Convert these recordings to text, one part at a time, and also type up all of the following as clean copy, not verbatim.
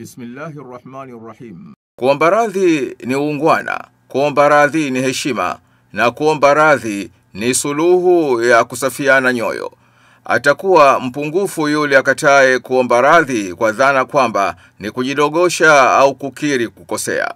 Bismillahirrahmanirrahim. Kuomba radhi ni uungwana, kuomba radhi ni heshima, na kuomba radhi ni suluhu ya kusafiana nyoyo. Atakuwa mpungufu yule akataye kuomba radhi kwa dhana kwamba ni kujidogosha au kukiri kukosea.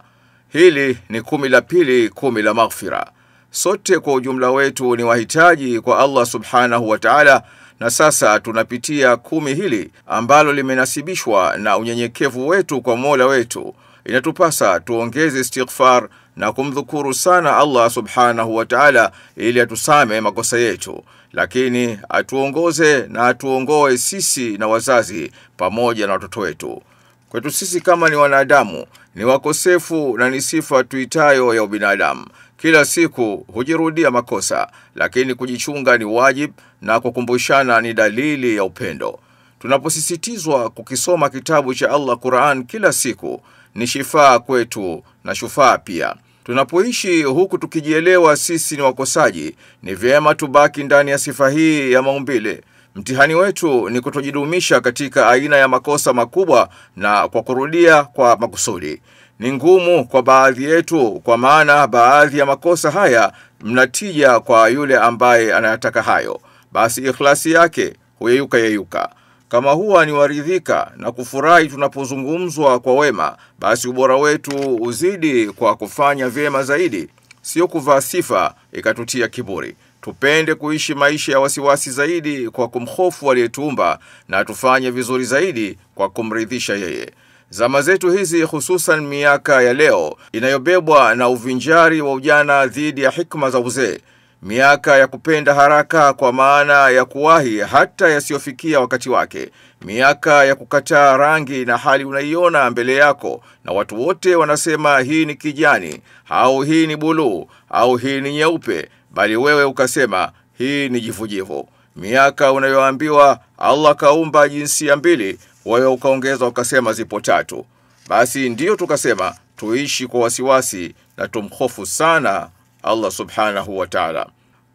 Hili ni 12 10 la maghfira. Sote kwa ujumla wetu ni wahitaji kwa Allah subhanahu wa ta'ala, na sasa tunapitia 10 hili ambalo limenasibishwa na unyenyekevu wetu kwa Mola wetu. Inatupasa tuongeze istighfar na kumdhukuru sana Allah subhanahu wa ta'ala ili atusame makosa yetu, lakini atuongoze na atuongoe sisi na wazazi pamoja na watoto wetu. Kwetu sisi kama ni wanadamu, ni wakosefu na ni sifa tuitayo ya ubinadamu. Kila siku hujirudia makosa, lakini kujichunga ni wajib na kukumbushana ni dalili ya upendo. Tunaposisitizwa kukisoma kitabu cha Allah Qur'an kila siku, ni shifaa kwetu na shufaa pia. Tunapoishi huku tukijielewa sisi ni wakosaji, ni vyema tubaki ndani ya sifa hii ya maumbile. Mtihani wetu ni kutojidumisha katika aina ya makosa makubwa na kwa kurudia kwa makusudi. Ni ngumu kwa baadhi yetu, kwa maana baadhi ya makosa haya mnatija kwa yule ambaye anayataka hayo, basi ikhlasi yake huyeyuka. Kama huwa ni waridhika na kufurahi tunapozungumzwa kwa wema, basi ubora wetu uzidi kwa kufanya vyema zaidi, sio kuvaa sifa ikatutia kiburi. Tupende kuishi maisha ya wasiwasi zaidi kwa kumhofu aliyetuumba, na tufanye vizuri zaidi kwa kumridhisha yeye. Zama zetu hizi, hususan miaka ya leo, inayobebwa na uvinjari wa ujana dhidi ya hikma za uzee. Miaka ya kupenda haraka kwa maana ya kuwahi hata yasiyofikia wakati wake. Miaka ya kukataa rangi na hali unaiona mbele yako na watu wote wanasema hii ni kijani, au hii ni buluu, au hii ni nyeupe, bali wewe ukasema hii ni jivujivu. Miaka unayoambiwa Allah kaumba jinsia 2, wewe ukaongeza ukasema zipo 3. Basi ndiyo tukasema tuishi kwa wasiwasi na tumhofu sana Allah subhanahu wa ta'ala.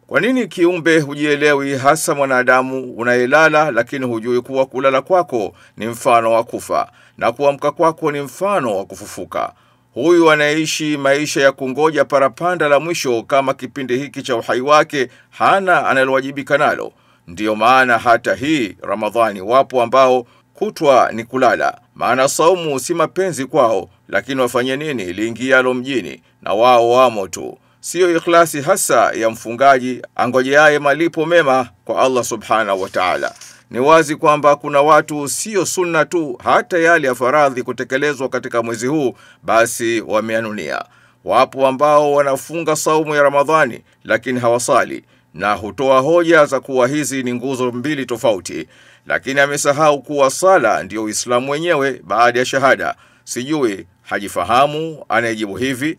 Kwa nini kiumbe hujielewi, hasa mwanadamu unayelala lakini hujui kuwa kulala kwako ni mfano wa kufa na kuamka kwako ni mfano wa kufufuka? Huyu anaishi maisha ya kungoja parapanda la mwisho kama kipindi hiki cha uhai wake hana analowajibika nalo. Ndiyo maana hata hii Ramadhani wapo ambao kutwa ni kulala, maana saumu si mapenzi kwao, lakini wafanye nini liingialo mjini na wao wamo tu. Sio ikhlasi hasa ya mfungaji angojeaye malipo mema kwa Allah subhanahu wa ta'ala. Ni wazi kwamba kuna watu sio sunna tu, hata yale ya faradhi kutekelezwa katika mwezi huu basi wameanunia. Wapo ambao wanafunga saumu ya Ramadhani lakini hawasali, na hutoa hoja za kuwa hizi ni nguzo 2 tofauti, lakini amesahau kuwa sala ndio Uislamu wenyewe baada ya shahada. Sijui hajifahamu anayejibu hivi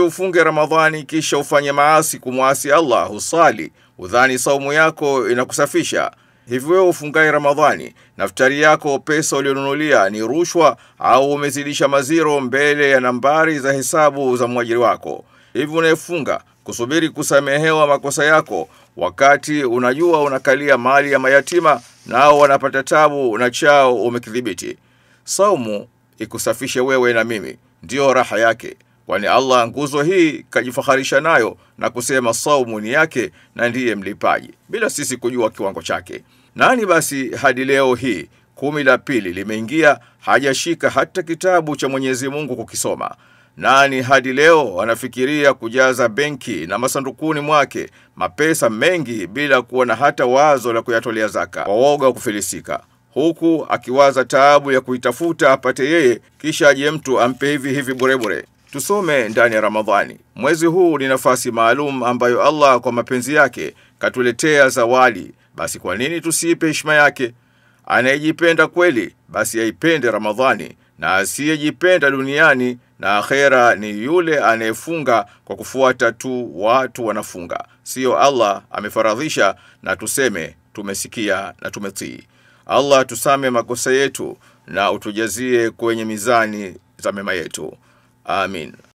ufunge Ramadhani kisha ufanye maasi kumwasi Allah, husali udhani saumu yako inakusafisha. Hivi wewe ufungaye Ramadhani, naftari yako pesa ulionunulia ni rushwa au umezidisha maziro mbele ya nambari za hesabu za mwajiri wako? Hivi unayefunga kusubiri kusamehewa makosa yako wakati unajua unakalia mali ya mayatima nao wanapata tabu na chao umekidhibiti? Saumu ikusafishe wewe na mimi, ndio raha yake, kwani Allah nguzo hii kajifaharisha nayo na kusema saumu ni yake na ndiye mlipaji, bila sisi kujua kiwango chake. Nani basi hadi leo hii 10 la pili limeingia hajashika hata kitabu cha Mwenyezi Mungu kukisoma? Nani hadi leo anafikiria kujaza benki na masandukuni mwake mapesa mengi bila kuwa na hata wazo la kuyatolea zaka, kwa woga kufilisika, huku akiwaza taabu ya kuitafuta apate yeye, kisha aje mtu ampe hivi bure? Tusome ndani ya Ramadhani. Mwezi huu ni nafasi maalum ambayo Allah kwa mapenzi yake katuletea zawadi, basi kwa nini tusiipe heshima yake? Anayejipenda kweli basi aipende Ramadhani, na asiyejipenda duniani na akhera ni yule anayefunga kwa kufuata tu watu wanafunga, sio Allah amefaradhisha na tuseme tumesikia na tumetii. Allah tusame makosa yetu na utujazie kwenye mizani za mema yetu. Amin.